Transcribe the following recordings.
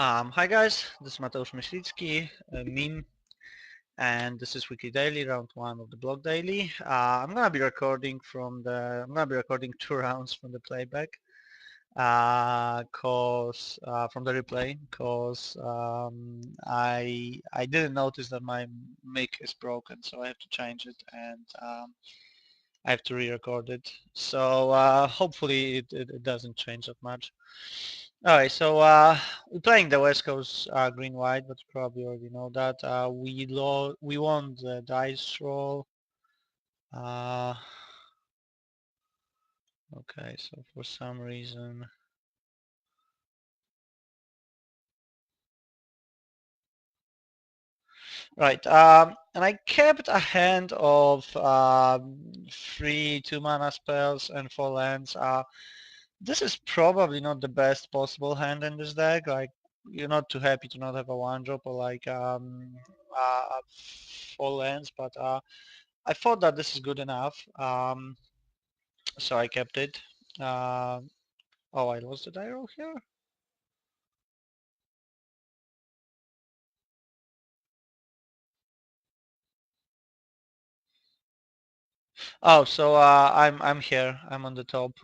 Hi guys, this is Mateusz Myślicki, meme, and this is Weekly Daily, round one of the blog daily. I'm gonna be recording 2 rounds from the playback, from the replay, cause I didn't notice that my mic is broken, so I have to change it and I have to re-record it. So hopefully it doesn't change that much. Alright, so we're playing the Wescoe's green-white, but you probably already know that. We won the dice roll. Uh, okay, so for some reason... Right, and I kept a hand of 3 2-mana spells and 4 lands. This is probably not the best possible hand in this deck. Like, you're not too happy to not have a 1-drop or like 4 lands, but I thought that this is good enough, so I kept it. Oh, I lost the die roll here? Oh, so I'm here. I'm on the top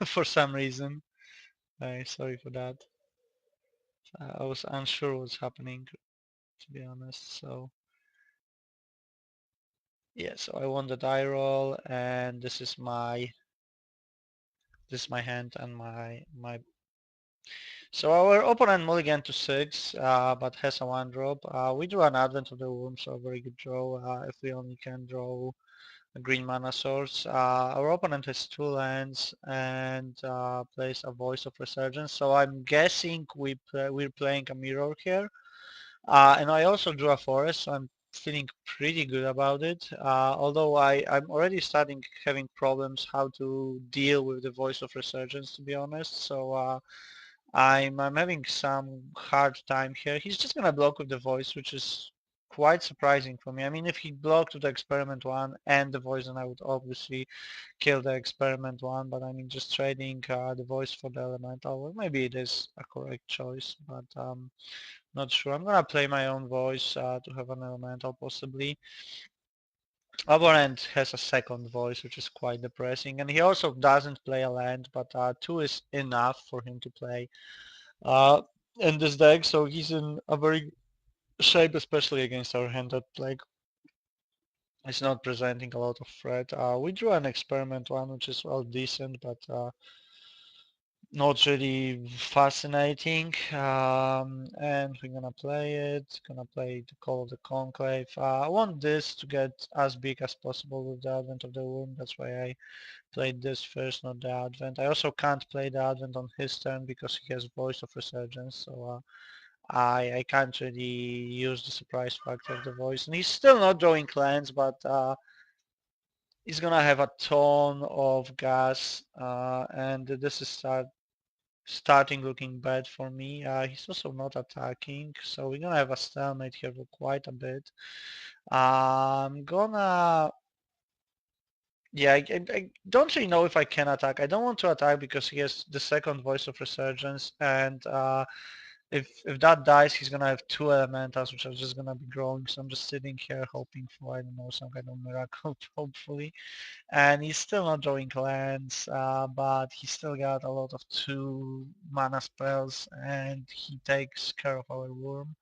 for some reason. Sorry for that. I was unsure what's happening, to be honest. So yeah, so I won the die roll, and this is my hand and my. So our opponent mulligan to 6, but has a 1-drop. We drew an Advent of the Womb, so a very good draw. If we only can draw a green mana source. Our opponent has 2 lands and plays a Voice of Resurgence, so I'm guessing we're playing a mirror here. And I also drew a forest, so I'm feeling pretty good about it. Although I'm already starting having problems how to deal with the Voice of Resurgence, to be honest. So I'm having some hard time here. He's just gonna block with the voice, which is quite surprising for me. I mean, if he blocked with the experiment one and the voice, then I would obviously kill the experiment one. But I mean, just trading the voice for the elemental, well, maybe it is a correct choice, but not sure. I'm gonna play my own voice to have an elemental possibly. Opponent has a second voice, which is quite depressing, and he also doesn't play a land, but 2 is enough for him to play uh, in this deck, so he's in a very shape, especially against our hand that like is not presenting a lot of threat. We drew an experiment one, which is well decent, but not really fascinating. And we're gonna play it. Gonna play the Call of the Conclave. I want this to get as big as possible with the Advent of the Womb. That's why I played this first, not the Advent. I also can't play the Advent on his turn because he has Voice of Resurgence, so I can't really use the surprise factor of the voice. And he's still not drawing clans, but he's gonna have a ton of gas, and this is starting looking bad for me. He's also not attacking, so we're gonna have a stalemate here for quite a bit. I'm gonna yeah, I don't really know if I can attack. I don't want to attack because he has the second Voice of Resurgence, and if that dies, he's gonna have 2 elementals, which are just gonna be growing. So I'm just sitting here hoping for, I don't know, some kind of miracle, hopefully. And he's still not drawing lands, but he still got a lot of 2 mana spells, and he takes care of our worm.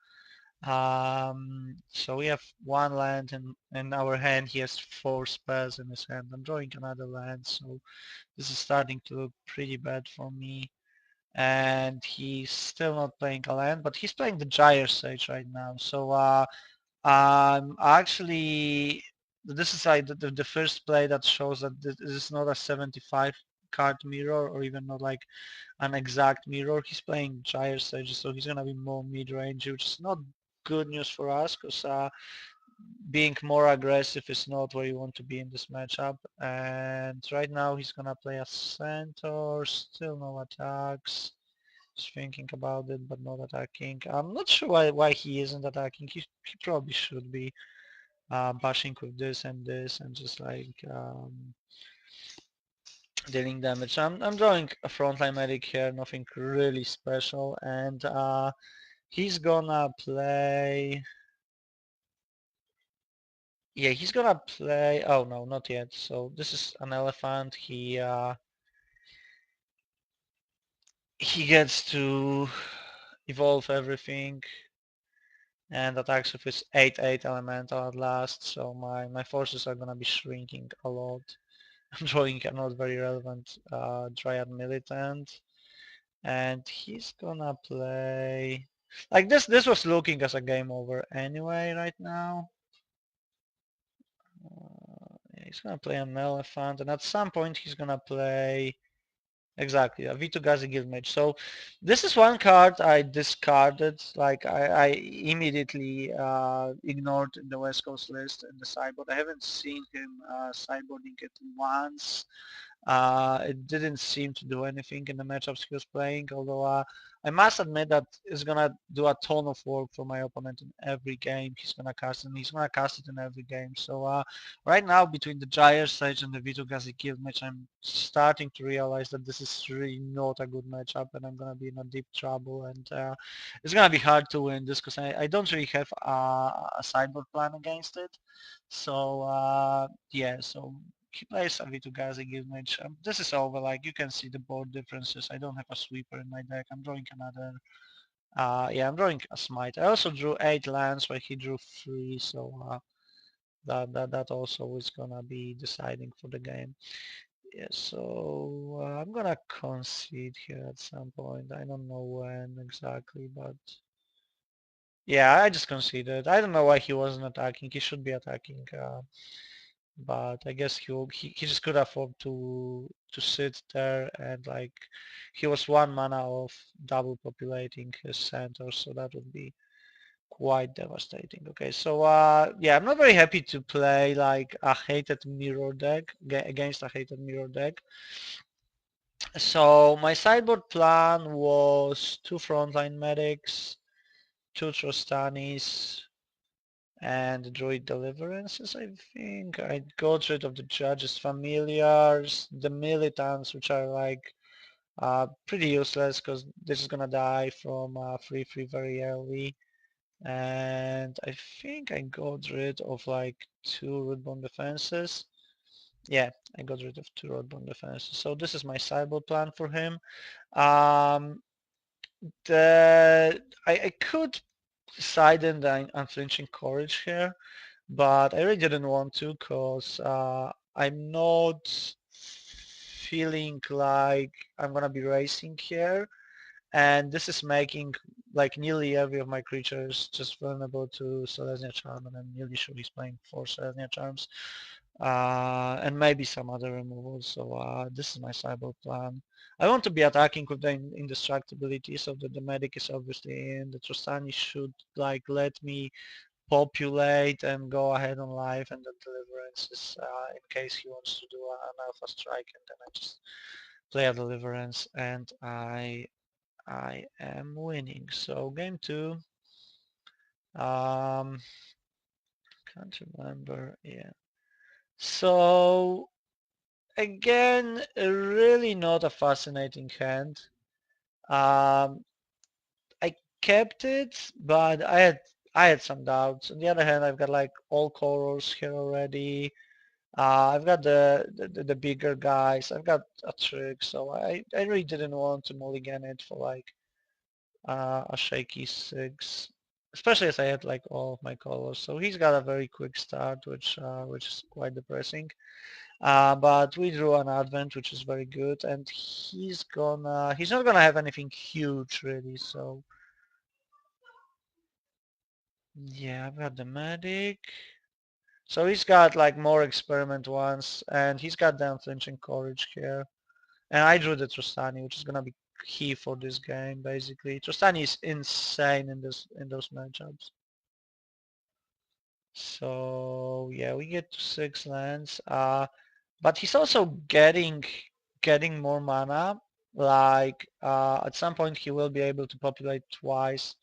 So we have 1 land in our hand. He has 4 spells in his hand. I'm drawing another land, so this is starting to look pretty bad for me. And he's still not playing a land, but he's playing the Gyre Sage right now. So actually, this is like the first play that shows that this is not a 75 card mirror or even not like an exact mirror. He's playing Gyre Sage, so he's gonna be more mid-range, which is not good news for us because being more aggressive is not where you want to be in this matchup. And right now he's gonna play a Centaur, still no attacks. Just thinking about it, but not attacking. I'm not sure why he isn't attacking. He probably should be bashing with this and just like dealing damage. I'm drawing a frontline medic here, nothing really special, and He's gonna play. Yeah, he's gonna play. Oh no, not yet. So this is an elephant. He gets to evolve everything and attacks with his 8/8 elemental at last. So my forces are gonna be shrinking a lot. I'm drawing a not very relevant Dryad militant, and he's gonna play. Like this was looking as a game over anyway right now. Yeah, he's gonna play an elephant, and at some point he's gonna play exactly a V2 Gazi Guild Mage. So this is one card I discarded. Like I immediately ignored the West Coast list in the sideboard. I haven't seen him sideboarding it once. It didn't seem to do anything in the matchups he was playing, although I must admit that it's gonna do a ton of work for my opponent in every game he's gonna cast, and he's gonna cast it in every game. So right now, between the Gyre Sage and the Vito Gazi Guild match, I'm starting to realize that this is really not a good matchup, and I'm gonna be in a deep trouble, and it's gonna be hard to win this because I don't really have a sideboard plan against it. So yeah, so he plays a V2 Gazi Guild Mage. This is over, like you can see the board differences. I don't have a sweeper in my deck. I'm drawing another, yeah, I'm drawing a smite. I also drew 8 lands where he drew 3, so that also is gonna be deciding for the game. Yeah, so I'm gonna concede here at some point. I don't know when exactly, but yeah, I just conceded. I don't know why he wasn't attacking. He should be attacking. But I guess he just could afford to sit there, and like he was 1 mana of double populating his center, so that would be quite devastating. Okay, so yeah, I'm not very happy to play like a hated mirror deck against a hated mirror deck. So my sideboard plan was 2 frontline medics, 2 Trostanis, and Druid Deliverances, I think. I got rid of the Judge's Familiars, the Militants, which are like pretty useless because they're just gonna die from 3/3 very early. And I think I got rid of like 2 Rootborn Defenses. Yeah, I got rid of 2 Rootborn Defenses. So this is my sideboard plan for him. Um, I could side in the Unflinching Courage here, but I really didn't want to because I'm not feeling like I'm gonna be racing here, and this is making like nearly every of my creatures just vulnerable to Selesnya Charm, and I'm nearly sure he's playing 4 Selesnya Charms, and maybe some other removals. So this is my sideboard plan. I want to be attacking with the indestructibility, so that the medic is obviously in. The Trostani should like let me populate and go ahead on live, and the deliverance is in case he wants to do an alpha strike, and then I just play a deliverance, and I am winning. So game 2, can't remember, yeah. So again, really not a fascinating hand. Um, I kept it, but I had some doubts. On the other hand, I've got like all colors here already. I've got the bigger guys. I've got a trick, so I really didn't want to mulligan it for like a shaky 6, especially as I had like all of my colors. So he's got a very quick start, which is quite depressing. But we drew an advent, which is very good, and he's not gonna have anything huge really. So yeah, I've got the medic. So he's got like more experiment ones, and he's got the unflinching courage here. And I drew the Trostani, which is gonna be key for this game, basically. Trostani is insane in those matchups. So yeah, we get to 6 lands. But he's also getting more mana. Like at some point he will be able to populate twice.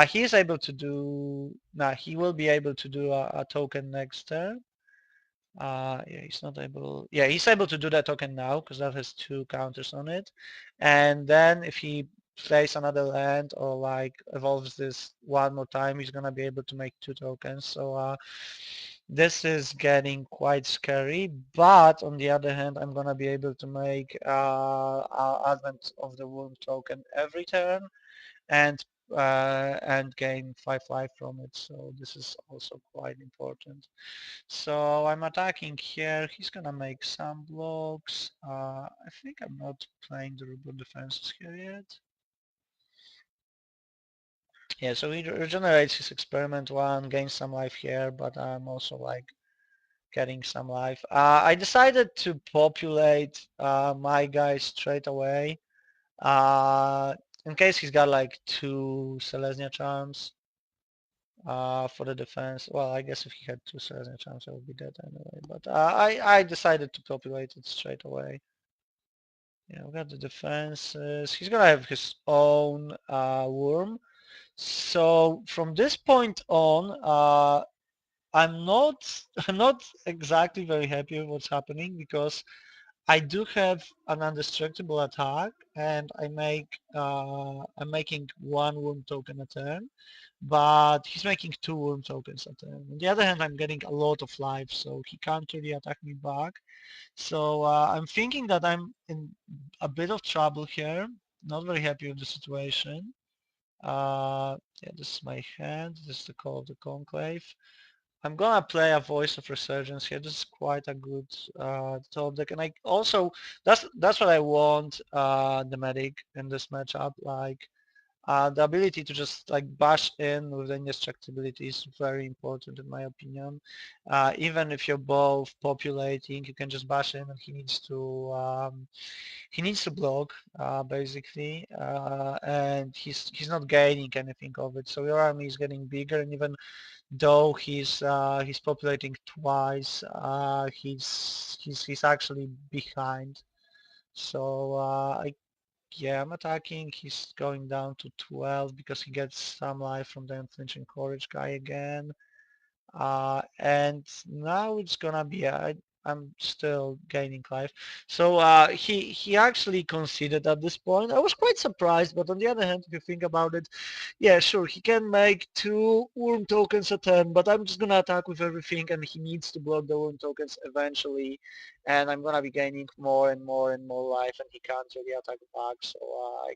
He is able to do. Nah, he will be able to do a token next turn. Yeah, he's not able. Yeah, he's able to do that token now because that has 2 counters on it. And then if he plays another land or like evolves this one more time, he's gonna be able to make 2 tokens. So this is getting quite scary, but on the other hand, I'm gonna be able to make Advent of the Womb token every turn and gain 5 life from it. So this is also quite important. So I'm attacking here. He's gonna make some blocks. I think I'm not playing the reboot defenses here yet. Yeah, so he regenerates his experiment one, gains some life here, but I'm also like getting some life. I decided to populate my guy straight away in case he's got like 2 Selesnya charms for the defense. Well, I guess if he had 2 Selesnya charms, I would be dead anyway. But I decided to populate it straight away. Yeah, we got the defenses. He's gonna have his own worm. So from this point on, I'm not I'm not exactly very happy with what's happening because I do have an undestructible attack and I'm making 1 wound token a turn, but he's making 2 wound tokens a turn. On the other hand, I'm getting a lot of life, so he can't really attack me back. So I'm thinking that I'm in a bit of trouble here. Not very happy with the situation. Yeah, this is my hand. This is the Call of the Conclave. I'm gonna play a Voice of Resurgence here. This is quite a good top deck, and I also that's what I want the medic in this matchup. Like the ability to just like bash in with the indestructibility is very important in my opinion. Even if you're both populating, you can just bash in, and he needs to block basically, and he's not gaining anything of it. So your army is getting bigger, and even though he's populating twice, he's actually behind. So yeah, I'm attacking. He's going down to 12 because he gets some life from the Unflinching Courage guy again. And now it's gonna be I'm still gaining life. So he actually conceded at this point. I was quite surprised, but on the other hand, if you think about it, yeah, sure, he can make 2 worm tokens a turn, but I'm just gonna attack with everything, and he needs to block the worm tokens eventually, and I'm gonna be gaining more and more and more life, and he can't really attack back. So I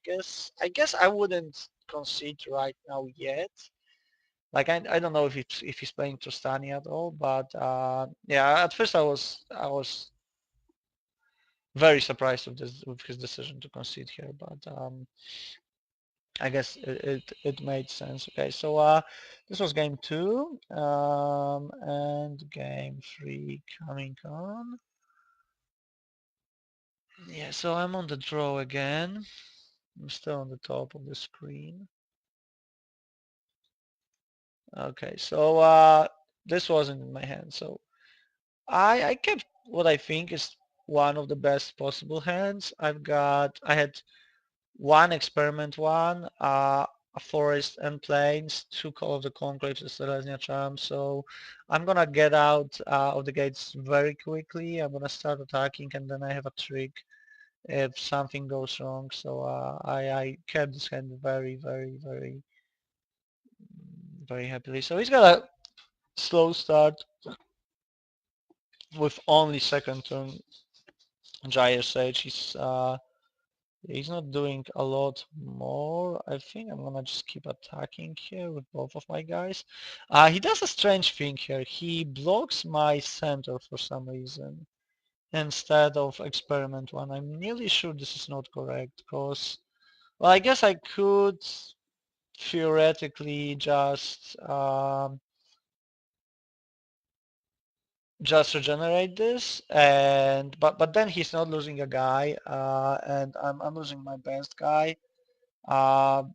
guess I wouldn't concede right now yet. Like I don't know if he's playing Trostani at all, but yeah, at first I was very surprised with his decision to concede here, but I guess it made sense. Okay, so this was game 2, and game 3 coming on. Yeah, so I'm on the draw again. I'm still on the top of the screen. Okay, so this wasn't in my hand, so I kept what I think is one of the best possible hands. I had 1 experiment one, a forest and plains, 2 Call of the Conclaves, a Selesnya charm. So I'm gonna get out of the gates very quickly. I'm gonna start attacking, and then I have a trick if something goes wrong. So I kept this hand very happily. So he's got a slow start with only second turn Gyre Sage. He's not doing a lot more. I think I'm gonna just keep attacking here with both of my guys. He does a strange thing here. He blocks my center for some reason instead of experiment one. I'm nearly sure this is not correct because, well, I guess I could theoretically just regenerate this, and but then he's not losing a guy, and I'm losing my best guy.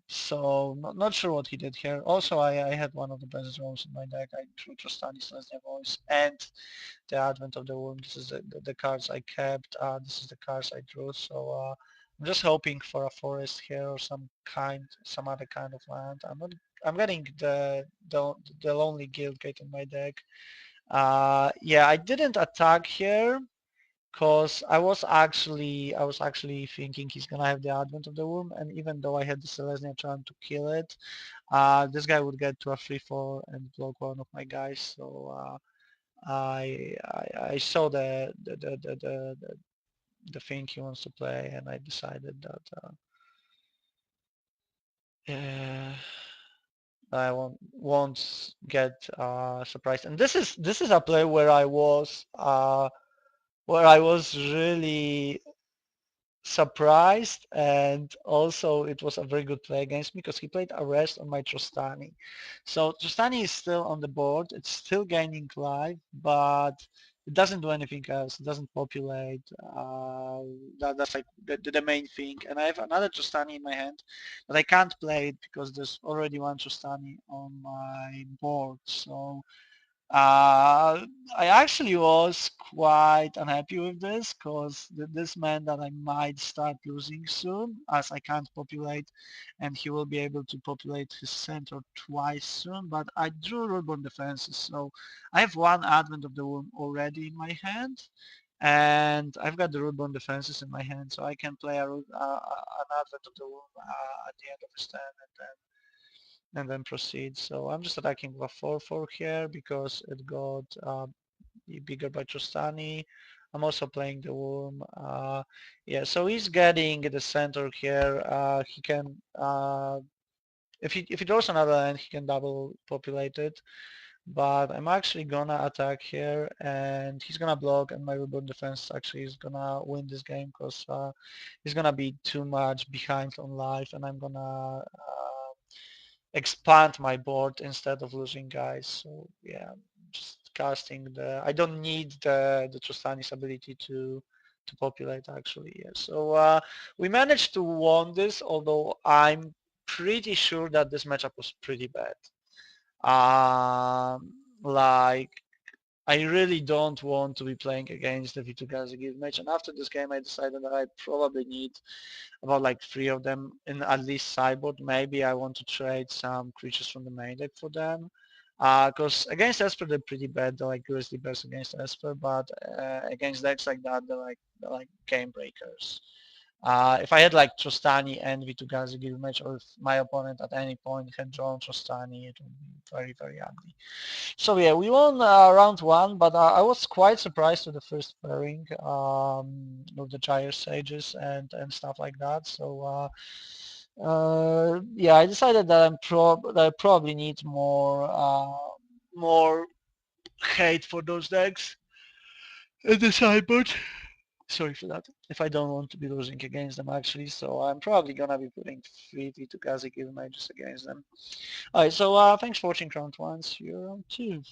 So not sure what he did here. Also, I had one of the best drones in my deck. I drew Trostani's Lesnia Voice and the Advent of the Womb. This is the cards I kept. This is the cards I drew. So I'm just hoping for a forest here or some other kind of land. I'm getting the Lonely Guild Gate in my deck. Yeah, I didn't attack here Cause I was actually thinking he's gonna have the Advent of the Worm, and even though I had the Selesnya trying to kill it, this guy would get to a 3-4 and block one of my guys. So I saw the thing he wants to play, and I decided that I won't get surprised. And this is a play where I was really surprised, and also it was a very good play against me because he played arrest on my Trostani. So Trostani is still on the board, it's still gaining life, but it doesn't do anything else, it doesn't populate. That's like the main thing. And I have another Trostani in my hand, but I can't play it because there's already one Trostani on my board. So I actually was quite unhappy with this because this meant that I might start losing soon as I can't populate, and he will be able to populate his center twice soon. But I drew Rulborn Defenses, so I have one Advent of the Womb already in my hand, and I've got the Rulborn Defenses in my hand, so I can play an Advent of the Womb at the end of his turn, and then proceed. So I'm just attacking with a 4-4 here because it got bigger by Trostani. I'm also playing the Worm. Yeah, so he's getting the center here. He can, if he draws another land, he can double populate it. But I'm actually gonna attack here, and he's gonna block, and my reborn defense actually is gonna win this game because he's gonna be too much behind on life, and I'm gonna expand my board instead of losing guys. So yeah, just casting I don't need the Trostani's ability to populate actually. Yeah. So we managed to win this, although I'm pretty sure that this matchup was pretty bad. Like I really don't want to be playing against the V2 Gazagiv match, and after this game I decided that I probably need about like 3 of them in at least sideboard. Maybe I want to trade some creatures from the main deck for them. Because against Esper they're pretty bad. They're like grizzly bears against Esper, but against decks like that they're like game breakers. If I had like Trostani and V2 give match, or if my opponent at any point had drawn Trostani, it would be very, very ugly. So yeah, we won round one, but I was quite surprised with the first pairing with the Gyre Sages and stuff like that. So yeah, I decided that that I probably need more hate for those decks in the sideboard. Sorry for that. If I don't want to be losing against them actually, so I'm probably gonna be putting 3 to Kazik mages against them. Alright, so thanks for watching round one. See you round two.